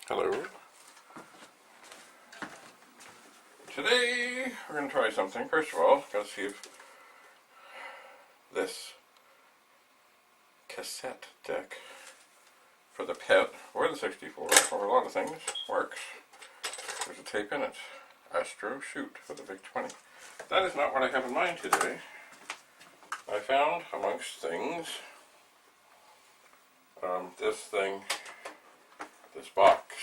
Hello. Today we're going to try something. First of all, got to see if this cassette deck for the PET or the 64 or a lot of things works. There's a tape in it. Astro Shoot for the Vic-20. That is not what I have in mind today. I found amongst things this box.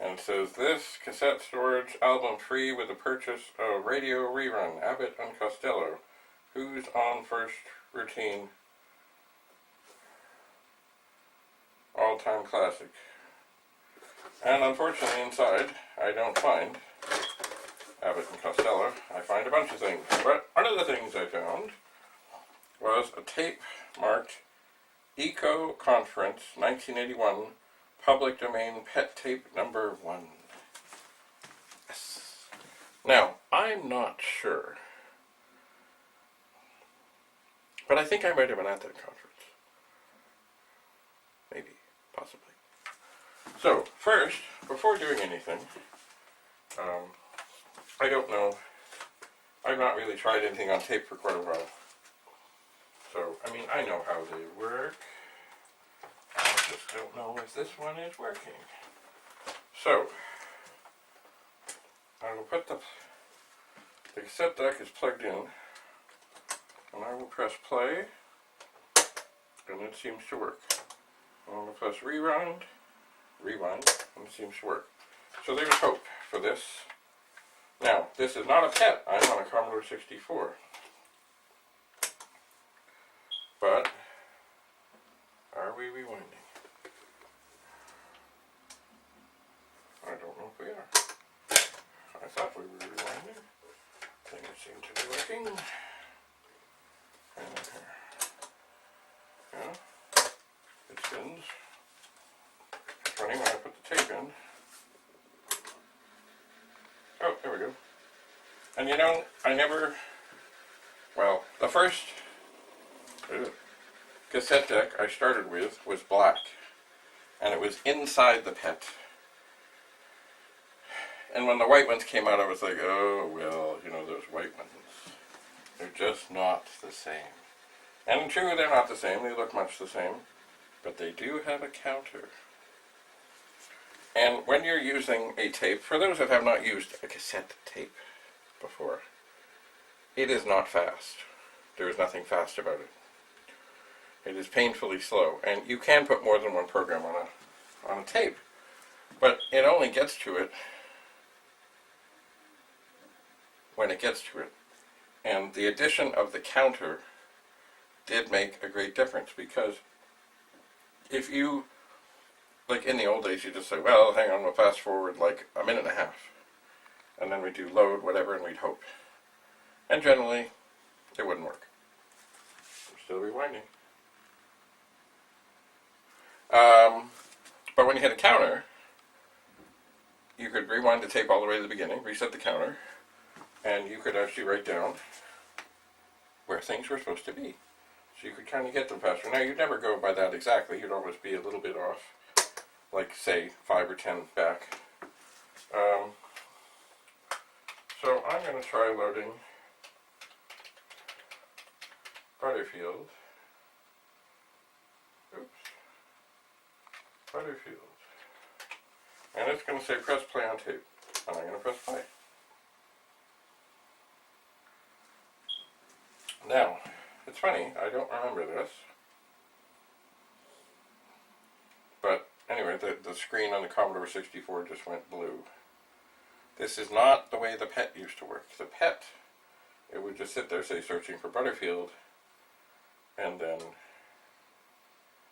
And it says, this cassette storage album free with the purchase of Radio Rerun, Abbott and Costello. Who's on first routine? All-time classic. And unfortunately inside, I don't find Abbott and Costello. I find a bunch of things. But one of the things I found was a tape marked Eco Conference 1981 Public Domain PET Tape number 1. Yes. Now, I'm not sure, but I think I might have been at that conference. Maybe, possibly. So, first, before doing anything, I don't know, I've not really tried anything on tape for quite a while. So, I mean, I know how they work. I just don't know if this one is working. So, I will put the cassette deck is plugged in, and I will press play, and it seems to work. I'm going to press rewind, and it seems to work. So there's hope for this. Now, this is not a PET. I'm on a Commodore 64. But, are we rewinding? I don't know if we are. I thought we were rewinding. Things seem to be working. And here. Yeah. It spins. It's funny when I put the tape in. Oh, there we go. And you know, the first cassette deck I started with was black, and it was inside the PET. And when the white ones came out, I was like, oh, well, you know, those white ones, they're just not the same. And true, they're not the same, they look much the same, but they do have a counter. And when you're using a tape, for those that have not used a cassette tape before, it is not fast. There is nothing fast about it. It is painfully slow, and you can put more than one program on a tape, but it only gets to it when it gets to it. And the addition of the counter did make a great difference, because if you, like in the old days, you just say, well, hang on, we'll fast forward like a minute and a half, and then we do load, whatever, and we'd hope. And generally, it wouldn't work. I'm still rewinding. But when you hit a counter, you could rewind the tape all the way to the beginning, reset the counter, and you could actually write down where things were supposed to be. So you could kind of get them faster. Now, you'd never go by that exactly. You'd always be a little bit off, like, say, 5 or 10 back. So I'm going to try loading Butterfield. Butterfield. And it's going to say press play on tape. And I'm going to press play. Now, it's funny, I don't remember this. But anyway, the screen on the Commodore 64 just went blue. This is not the way the PET used to work. The PET, it would just sit there, say, searching for Butterfield, and then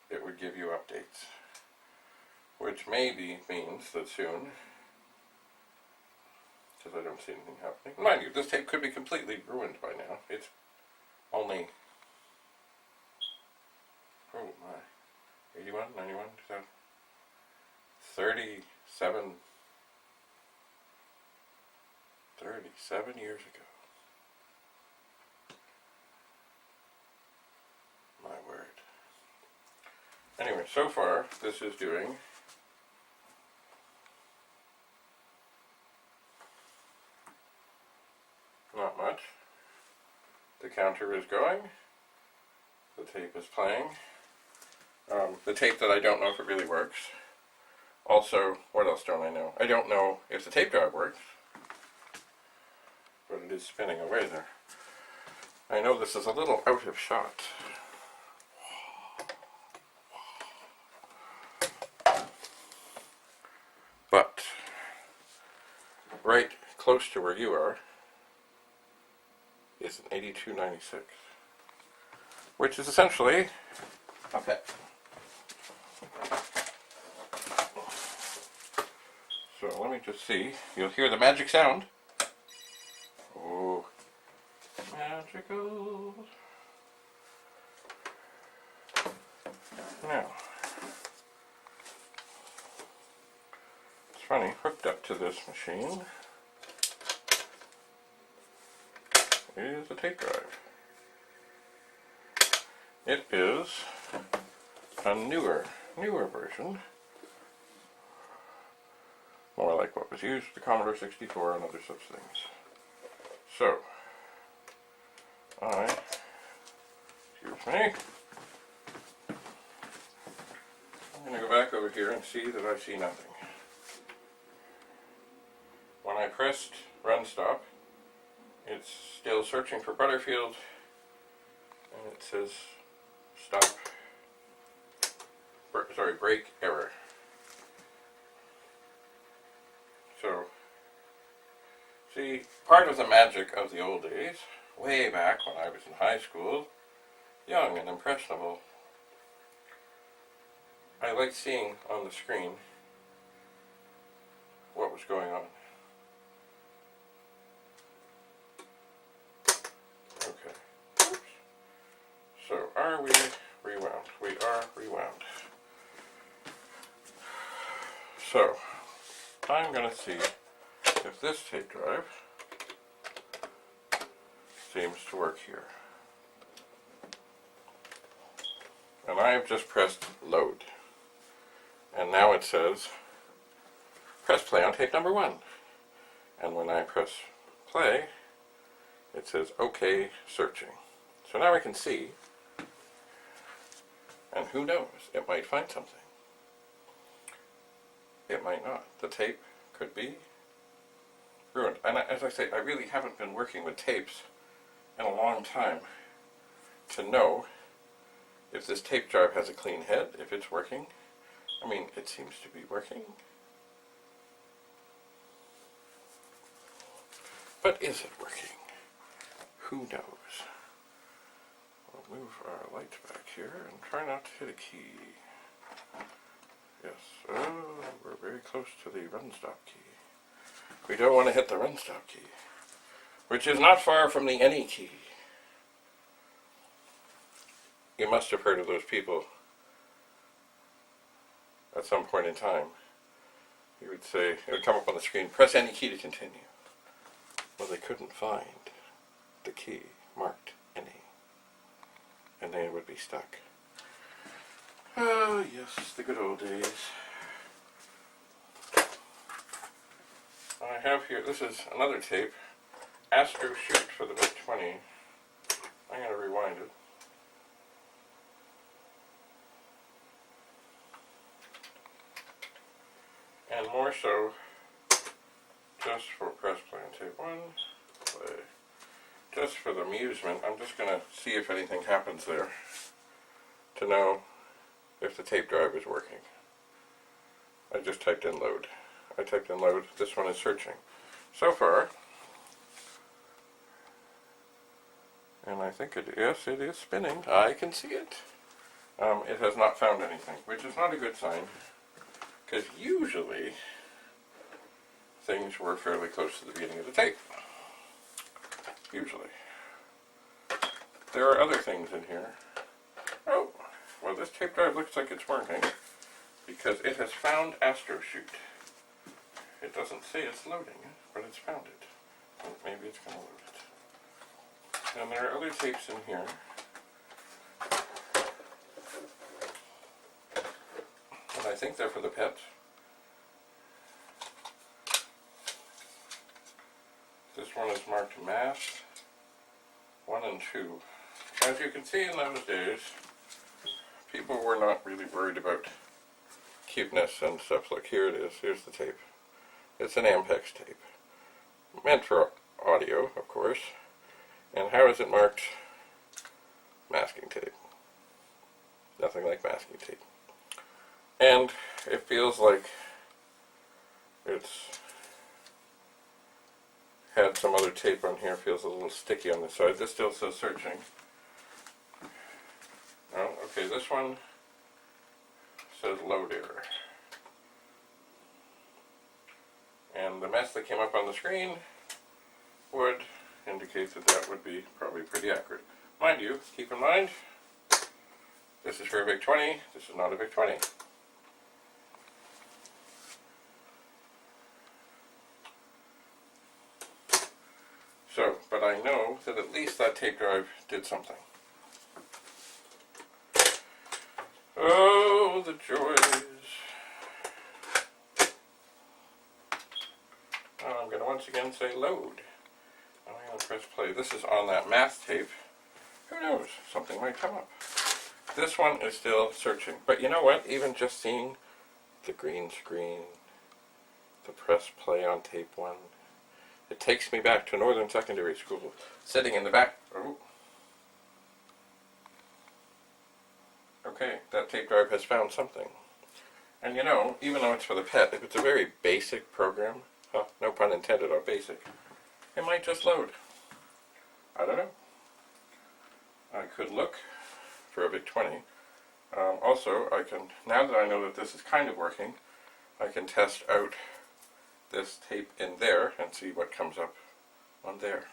it would give you updates. Which maybe means that soon, because I don't see anything happening. Mind you, this tape could be completely ruined by now. It's only, oh my, 81, 91, 2000, 37 years ago. My word. Anyway, so far, this is doing counter is going. The tape is playing. The tape that I don't know if it really works. Also, what else don't I know? I don't know if the tape drive works, but it is spinning away there. I know this is a little out of shot. But right close to where you are is an 8296, which is essentially a pet. So let me just see. You'll hear the magic sound. Oh, magical. Now, it's funny, hooked up to this machine is a tape drive. It is a newer version. More like what was used, the Commodore 64 and other such things. So, excuse me, I'm going to go back over here and see that I see nothing. When I pressed run stop, it's still searching for Butterfield, and it says stop, break error. So, see, part of the magic of the old days, way back when I was in high school, young and impressionable, I liked seeing on the screen what was going on. Okay. Oops. So, are we rewound? We are rewound. So, I'm going to see if this tape drive seems to work here. And I have just pressed load. And now it says, press play on tape number 1. And when I press play, it says, OK, searching. So now I can see, and who knows, it might find something. It might not. The tape could be ruined. And as I say, I really haven't been working with tapes in a long time to know if this tape drive has a clean head, if it's working. I mean, it seems to be working. But is it working? Who knows? We'll move our light back here and try not to hit a key. Yes, we're very close to the run stop key. We don't want to hit the run stop key, which is not far from the any key. You must have heard of those people at some point in time. You would say, it would come up on the screen, press any key to continue. Well, they couldn't find the key marked any, and they would be stuck. Oh, yes, the good old days. I have here, this is another tape, Astro Shoot for the Vic-20. I'm going to rewind it. And more so, just for press play on tape 1, play. Just for the amusement, I'm just going to see if anything happens there to know if the tape drive is working. I just typed in load. I typed in load. This one is searching. So far, and I think yes, it is spinning. I can see it. It has not found anything, which is not a good sign, because usually things were fairly close to the beginning of the tape. Usually. There are other things in here. Oh, well, this tape drive looks like it's working because it has found Astro Shoot. It doesn't say it's loading, but it's found it. Maybe it's going to load it. And there are other tapes in here. And I think they're for the pets. This one is marked Mass 1 and 2. As you can see, in those days, people were not really worried about cuteness and stuff. Look, here it is. Here's the tape. It's an Ampex tape. Meant for audio, of course. And how is it marked? Masking tape. Nothing like masking tape. And it feels like it's had some other tape on here. Feels a little sticky on the side. This still says searching. Oh, okay, this one says load error. And the mess that came up on the screen would indicate that that would be probably pretty accurate. Mind you, keep in mind, this is for a Vic-20, this is not a Vic-20. So, but I know that at least that tape drive did something. Oh, the joys. Oh, I'm going to once again say load. I'm going to press play. This is on that math tape. Who knows? Something might come up. This one is still searching. But you know what? Even just seeing the green screen, the press play on tape 1, it takes me back to Northern Secondary School, sitting in the back. Oh. Okay, that tape drive has found something. And you know, even though it's for the pet, if it's a very basic program, no pun intended on basic, it might just load. I don't know. I could look for a Vic-20. Also, I can, now that I know that this is kind of working, I can test out this tape in there and see what comes up on there.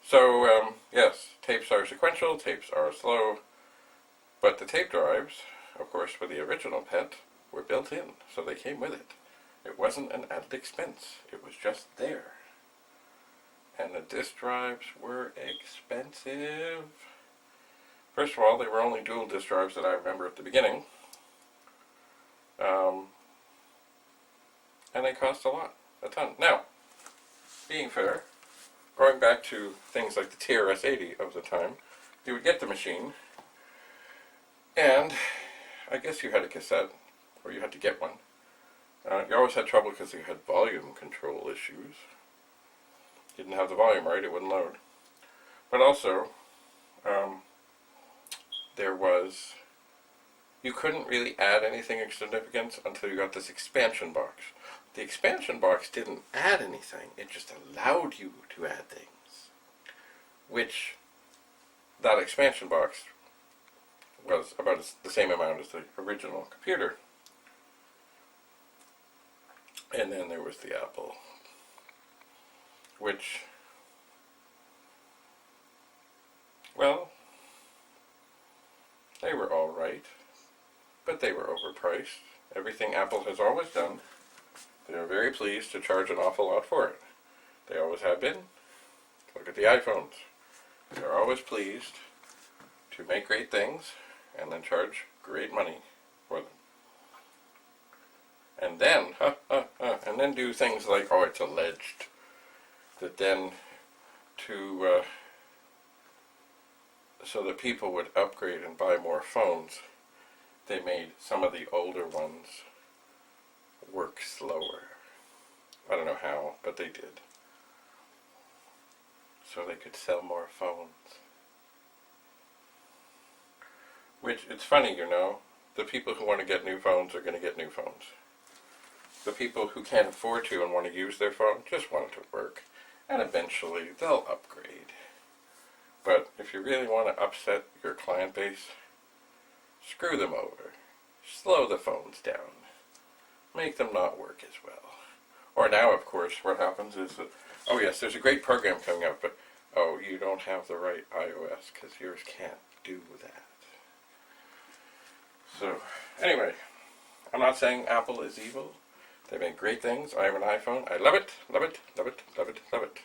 So, yes, tapes are sequential, tapes are slow, but the tape drives, of course, for the original pet, were built in, so they came with it. It wasn't an added expense, it was just there. And the disk drives were expensive. First of all, they were only dual disk drives that I remember at the beginning. And they cost a ton. Now, being fair, going back to things like the TRS-80 of the time, you would get the machine, and I guess you had a cassette, or you had to get one. You always had trouble because you had volume control issues. You didn't have the volume right, it wouldn't load. But also, you couldn't really add anything of significance until you got this expansion box. The expansion box didn't add anything, it just allowed you to add things. Which, that expansion box was about the same amount as the original computer. And then there was the Apple, which, well, they were all right, but they were overpriced. Everything Apple has always done, they are very pleased to charge an awful lot for it. They always have been. Look at the iPhones. They're always pleased to make great things and then charge great money for them. And then do things like, oh, it's alleged that then so that people would upgrade and buy more phones, they made some of the older ones work slower. I don't know how, but they did. So they could sell more phones. Which, it's funny, you know, the people who want to get new phones are going to get new phones. The people who can't afford to and want to use their phone just want it to work. And eventually they'll upgrade. But if you really want to upset your client base, screw them over. Slow the phones down. Make them not work as well. Or now, of course, what happens is that, oh yes, there's a great program coming up, but oh, you don't have the right iOS because yours can't do that. So, anyway, I'm not saying Apple is evil. They make great things. I have an iPhone. I love it, love it, love it, love it, love it.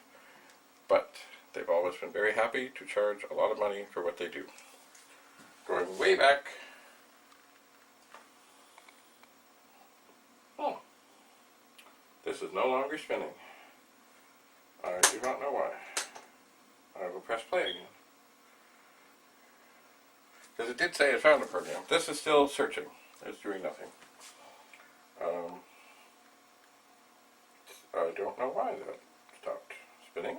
But they've always been very happy to charge a lot of money for what they do. Going way back. Oh. This is no longer spinning. I do not know why. I will press play again. Because it did say it found a program. This is still searching. It's doing nothing. I don't know why that stopped spinning.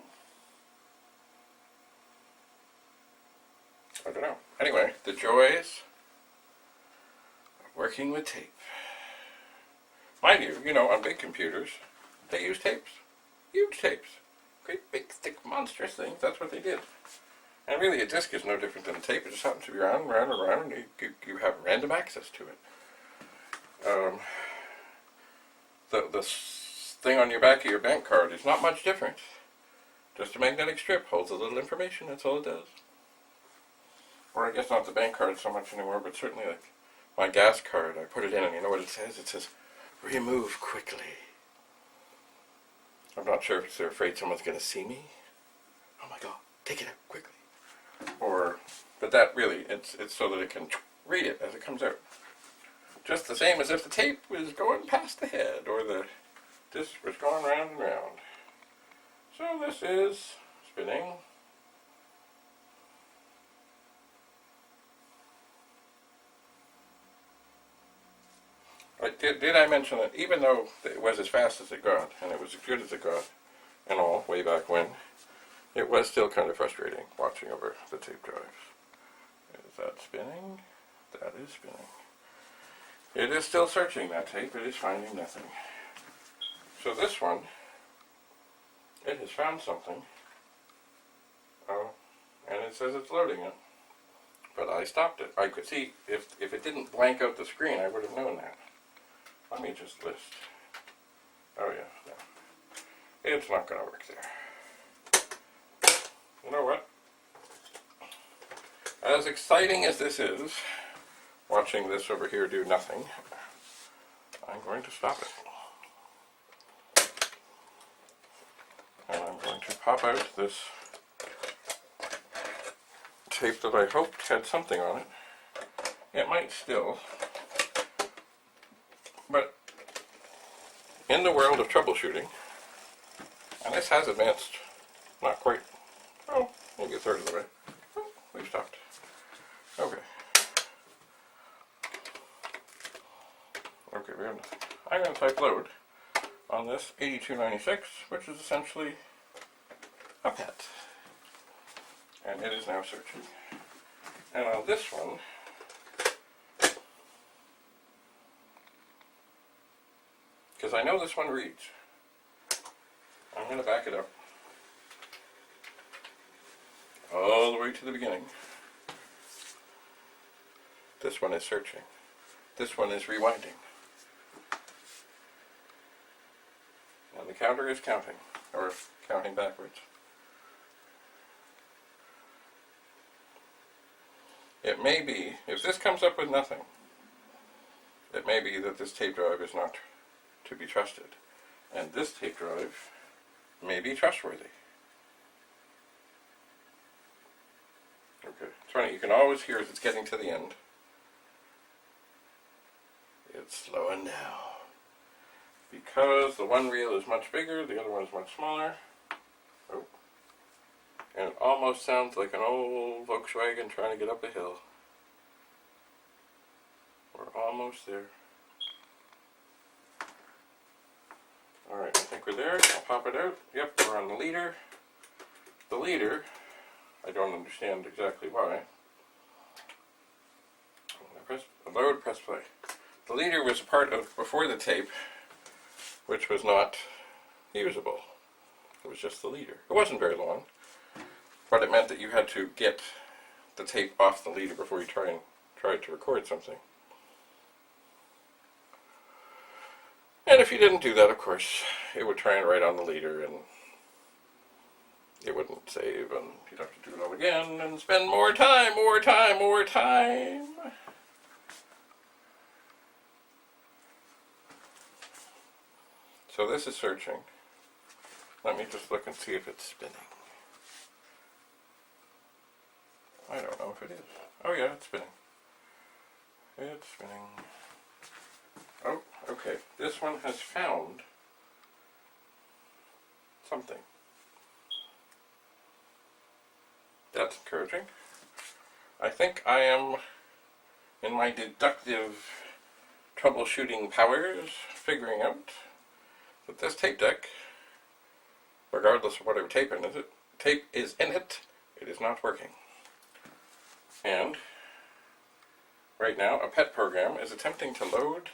I don't know. Anyway, the joys of working with tape. Mind you, on big computers, they use tapes. Huge tapes. Great big, thick, monstrous things. That's what they did. And really, a disk is no different than a tape. It just happens to be around, and you have random access to it. The thing on your back of your bank card is not much different. Just a magnetic strip holds a little information. That's all it does. Or I guess not the bank card so much anymore, but certainly like my gas card. I put it in, and you know what it says? It says, "Remove quickly." I'm not sure if they're afraid someone's going to see me. Oh my God! Take it out quickly. But that really, it's so that it can read it as it comes out. Just the same as if the tape was going past the head, or the disc was going round and round. So this is spinning. Did I mention that even though it was as fast as it got, and it was as good as it got, and all, way back when, it was still kind of frustrating watching over the tape drives. Is that spinning? That is spinning. It is still searching that tape. It is finding nothing. So this one, it has found something. Oh, and it says it's loading it. But I stopped it. I could see, if it didn't blank out the screen, I would have known that. Let me just list. Oh yeah, no. It's not going to work there. You know what? As exciting as this is, watching this over here do nothing, I'm going to stop it. And I'm going to pop out this tape that I hoped had something on it. It might still. But in the world of troubleshooting, and this has advanced, not quite, maybe a third of the way. Oh, we've stopped. Okay. Okay, I'm going to type load on this 8296, which is essentially a PET. And it is now searching. And on this one, because I know this one reads, I'm going to back it up all the way to the beginning. This one is searching. This one is rewinding. And the counter is counting, or counting backwards. It may be, if this comes up with nothing, it may be that this tape drive is not to be trusted. And this tape drive may be trustworthy. Okay, it's funny, you can always hear as it's getting to the end, it's slowing down. Because the one reel is much bigger, the other one is much smaller. Oh. And it almost sounds like an old Volkswagen trying to get up a hill. We're almost there. Alright, I think we're there. I'll pop it out. Yep, we're on the leader. The leader, I don't understand exactly why. Press load, press play. The leader was a part of, before the tape, which was not usable. It was just the leader. It wasn't very long, but it meant that you had to get the tape off the leader before you tried to record something. And if you didn't do that, of course, it would try and write on the leader, and it wouldn't save, and you'd have to do it all again, and spend more time. So this is searching. Let me just look and see if it's spinning. I don't know if it is. Oh yeah, it's spinning. It's spinning. Oh, okay. This one has found something. that's encouraging. I think I am, in my deductive troubleshooting powers, figuring out that this tape deck, regardless of whatever tape is in it, it is not working. And right now, a pet program is attempting to load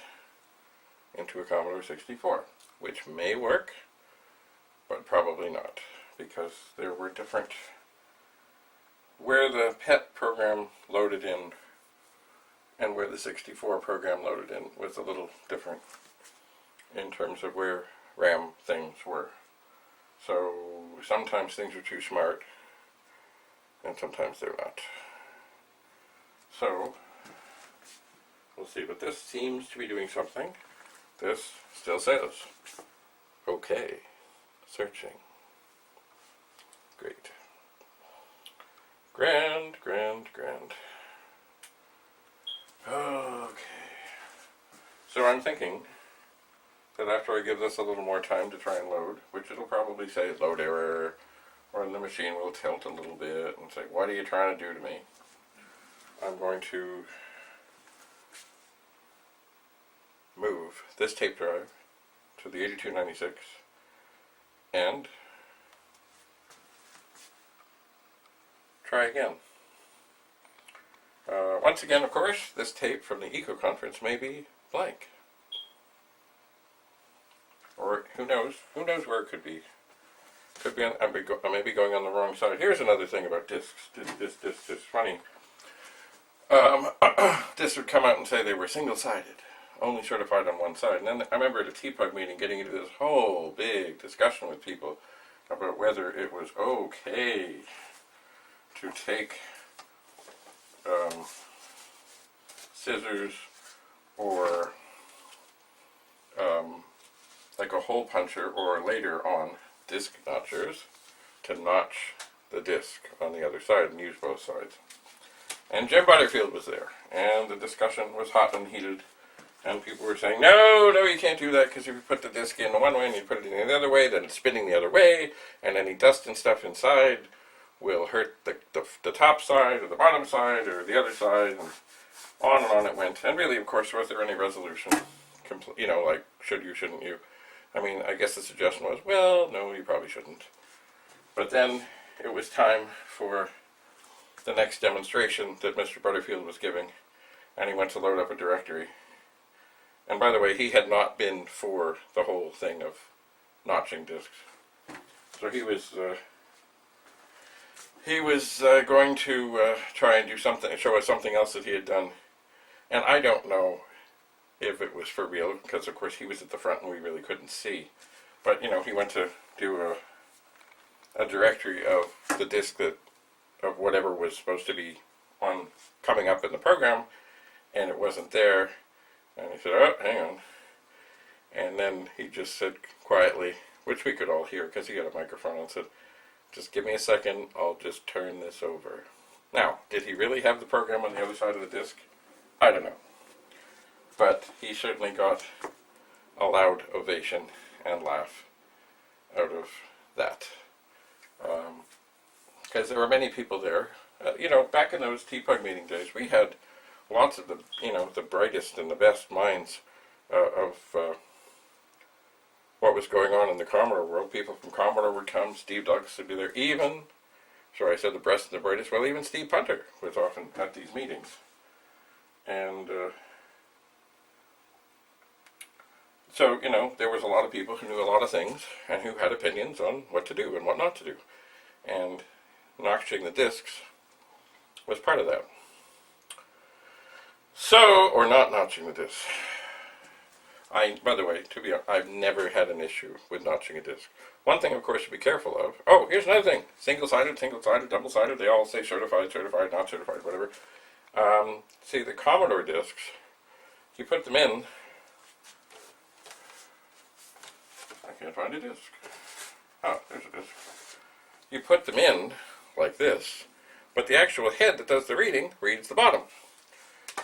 into a Commodore 64, which may work, but probably not, because there were different, where the pet program loaded in and where the 64 program loaded in was a little different in terms of where RAM things were. So sometimes things are too smart, and sometimes they're not. So we'll see, but this seems to be doing something. This still says, okay, searching. Great. Grand. Okay. So I'm thinking that after I give this a little more time to try and load, which it'll probably say load error, or the machine will tilt a little bit and say, what are you trying to do to me? I'm going to move this tape drive to the 8296 and try again. Once again, of course, this tape from the Eco Conference may be blank. Or who knows where it could be. Could be I may be going on the wrong side. Here's another thing about discs. This is funny. Discs would come out and say they were single-sided, only certified on one side. And then I remember at a TPUG meeting getting into this whole big discussion with people about whether it was okay to take scissors or like a hole puncher or later on disc notchers to notch the disc on the other side and use both sides. And Jim Butterfield was there, and the discussion was hot and heated, and people were saying, no, you can't do that, because if you put the disc in one way and you put it in the other way, then it's spinning the other way, and any dust and stuff inside will hurt the top side or the bottom side or the other side, and on it went. And really, of course, was there any resolution? Like, should you, shouldn't you? I mean, I guess the suggestion was, well, no, you probably shouldn't. But then it was time for the next demonstration that Mr. Butterfield was giving, and he went to load up a directory. And by the way, he had not been for the whole thing of notching discs. So he was going to try and do something, show us something else that he had done. And I don't know if it was for real, because of course he was at the front and we really couldn't see. But he went to do a directory of the disc of whatever was supposed to be on coming up in the program, and it wasn't there. And he said, oh, hang on. And then he just said quietly, which we could all hear because he had a microphone, and said, just give me a second, I'll just turn this over. Now, did he really have the program on the other side of the disc? I don't know. But he certainly got a loud ovation and laugh out of that. Because there were many people there. Back in those TPUG meeting days, we had lots of the brightest and the best minds of what was going on in the Commodore world. People from Commodore would come. Steve Douglas would be there. Even the best and the brightest. Well, even Steve Punter was often at these meetings. And so, there was a lot of people who knew a lot of things and who had opinions on what to do and what not to do. And notching the discs was part of that. So, or not notching the disc. By the way, I've never had an issue with notching a disc. One thing, of course, to be careful of. Oh, here's another thing. Single-sided, double-sided. They all say certified, not certified, whatever. See, the Commodore discs, you put them in. I can't find a disc. Oh, there's a disc. You put them in like this, but the actual head that does the reading reads the bottom.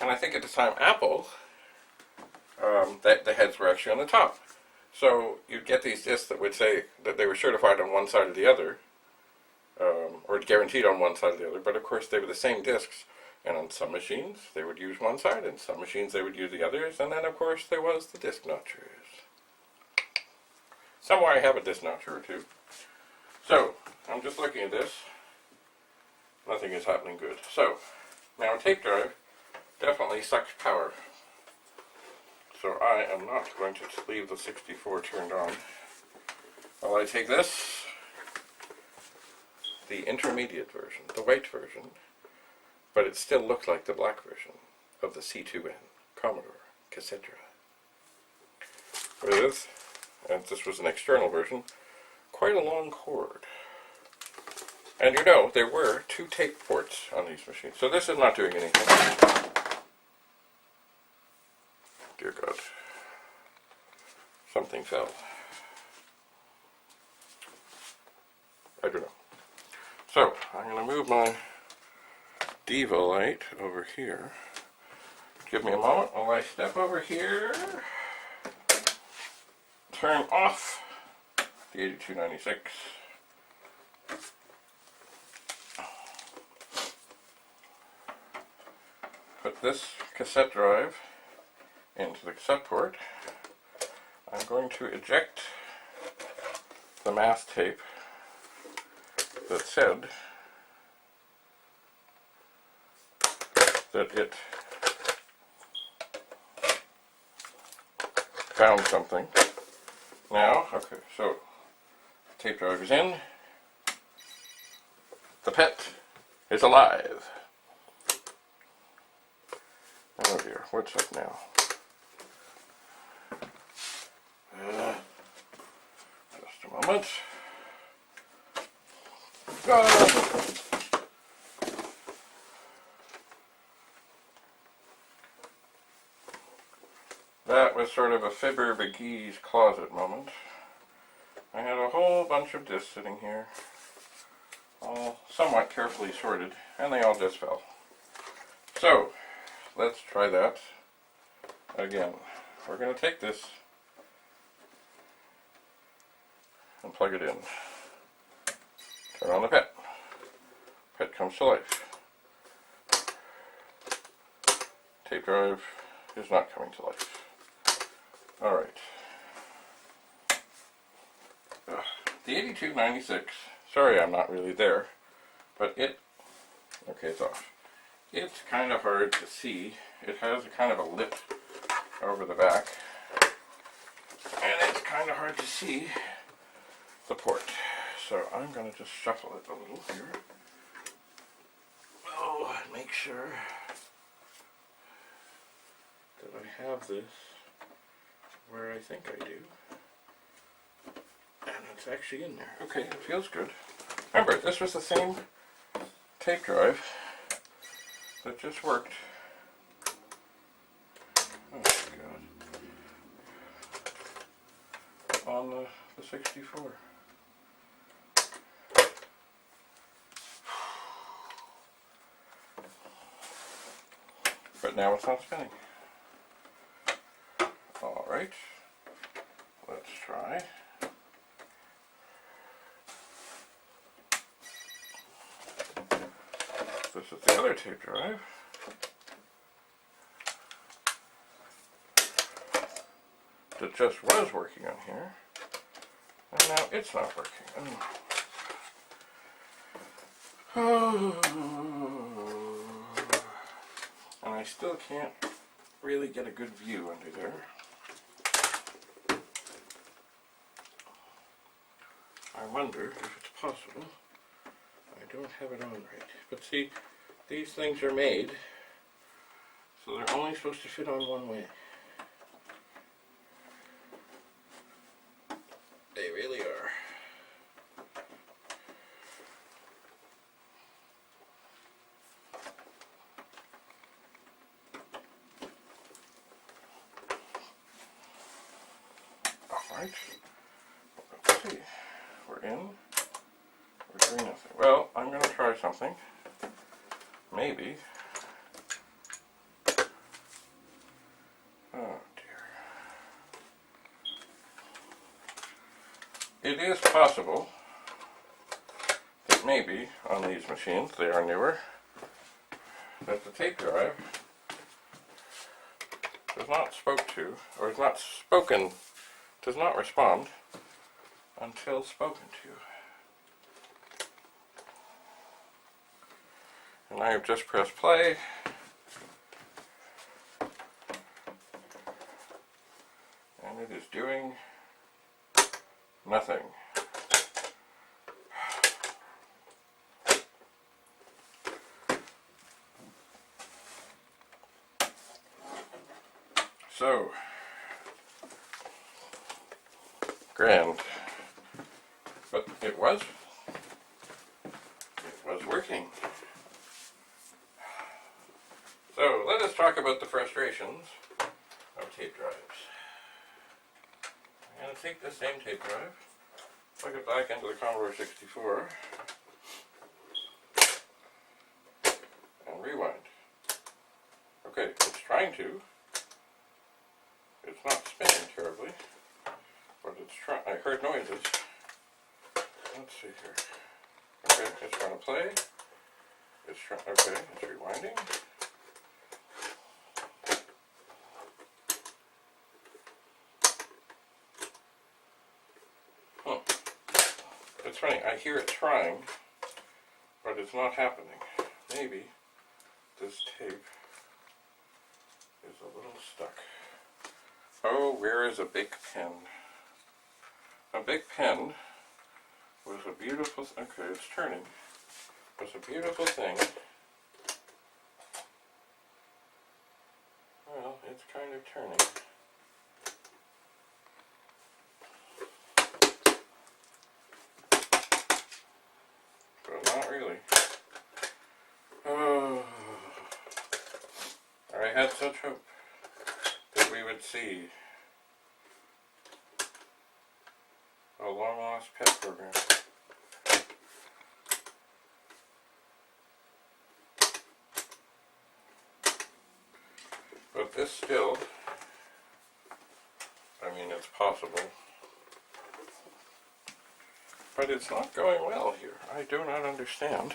And I think at the time Apple, the heads were actually on the top. So you'd get these discs that would say that they were certified on one side or the other, or guaranteed on one side or the other, but of course they were the same discs, and on some machines they would use one side, and some machines they would use the others, and then of course there was the disc notchers. Somewhere I have a disc notcher or two. So, I'm just looking at this. Nothing is happening good. So, now a tape drive definitely sucks power. So I am not going to leave the 64 turned on. While I take this, the intermediate version, the white version, but it still looked like the black version of the C2N Commodore Cassette drive. With, and this was an external version, quite a long cord. And you know, there were 2 tape ports on these machines, so this is not doing anything. Dear God. Something fell. I don't know. So, I'm going to move my Diva light over here. Give me a moment while I step over here. Turn off the 8296. Put this cassette drive into the cassette port. I'm going to eject the mask tape that said that it found something. Now, okay, so tape drive is in. The pet is alive. Oh dear, what's up now? Just a moment. That was sort of a Fibber McGee's closet moment. I had a whole bunch of discs sitting here, all somewhat carefully sorted, and they all just fell. So, let's try that again. We're going to take this and plug it in. Turn on the pet. Pet comes to life. Tape drive is not coming to life. Alright. The 8296, sorry I'm not really there, but okay, it's off. It's kind of hard to see. It has a kind of a lip over the back, and it's kind of hard to see the port. So I'm going to just shuffle it a little here. Oh, make sure that I have this where I think I do. And it's actually in there. Okay, it feels good. Remember, this was the same tape drive that just worked. Oh God. On the 64. But now it's not spinning. Alright, let's try. This is the other tape drive. That just was working on here. And now it's not working. Oh. And I still can't really get a good view under there. I wonder if it's possible. I don't have it on right. But see, these things are made so they're only supposed to fit on one way. They really are. Alright. Let's see. We're in. We're doing nothing. Well, I'm going to try something. Maybe. Oh dear. It is possible that maybe on these machines, they are newer, that the tape drive does not spoke to, or is not spoken, does not respond until spoken to. And I have just pressed play. And it is doing nothing. So, grand. But it was working. So, let us talk about the frustrations of tape drives. I'm going to take this same tape drive, plug it back into the Commodore 64, and rewind. Okay, it's trying to. It's not spinning terribly, but it's trying. I heard noises. Let's see here. Okay, it's trying to play. It's trying. Okay, it's rewinding. It's funny. I hear it trying, but it's not happening. Maybe this tape is a little stuck. Oh, where is a big pen? A big pen was a beautiful, okay, it's turning, was a beautiful thing. Well, it's kind of turning. But not really. Oh, I had such hope that we would see a long-lost pet program. But this still, I mean, it's possible. But it's not going well here. I do not understand.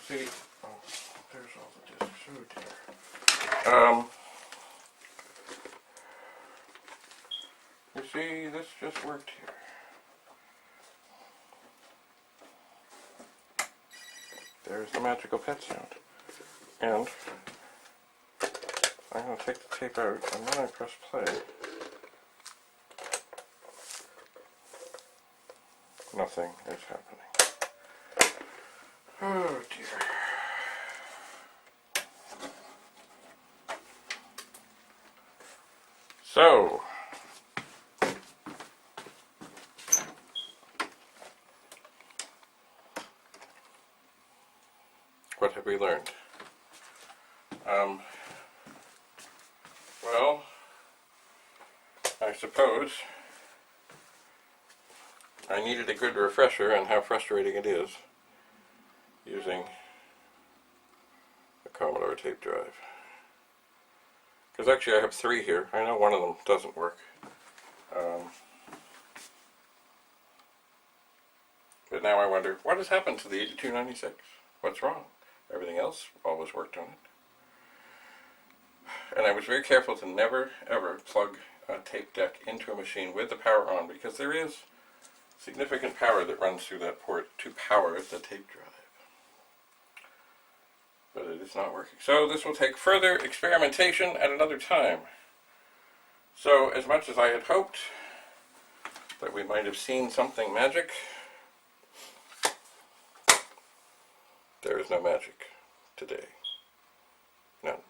See, oh, there's all the discs. Oh dear. You see, this just worked here. There's the magical pet sound. And I'm going to take the tape out, and when I press play, nothing is happening. Oh dear. So, what have we learned? Well, I suppose I needed a good refresher on how frustrating it is using the Commodore tape drive. Because actually I have 3 here. I know one of them doesn't work. But now I wonder, what has happened to the 8296? What's wrong? Everything else always worked on it. And I was very careful to never, ever plug a tape deck into a machine with the power on, because there is significant power that runs through that port to power the tape drive. But it is not working. So this will take further experimentation at another time. So as much as I had hoped that we might have seen something magic, there is no magic today. None.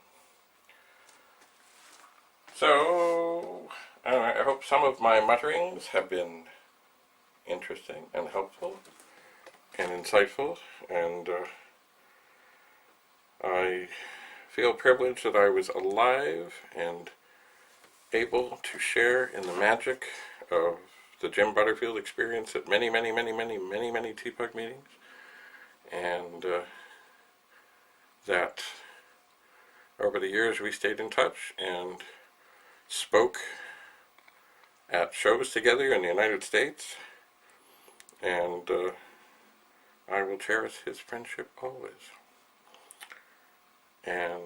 So, I hope some of my mutterings have been interesting and helpful and insightful, and I feel privileged that I was alive and able to share in the magic of the Jim Butterfield experience at many TPUG meetings, and that over the years we stayed in touch and spoke at shows together in the United States, and I will cherish his friendship always. And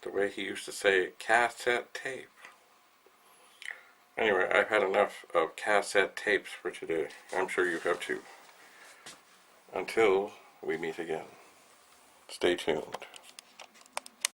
the way he used to say cassette tape. Anyway, I've had enough of cassette tapes for today. I'm sure you have too. Until we meet again, stay tuned.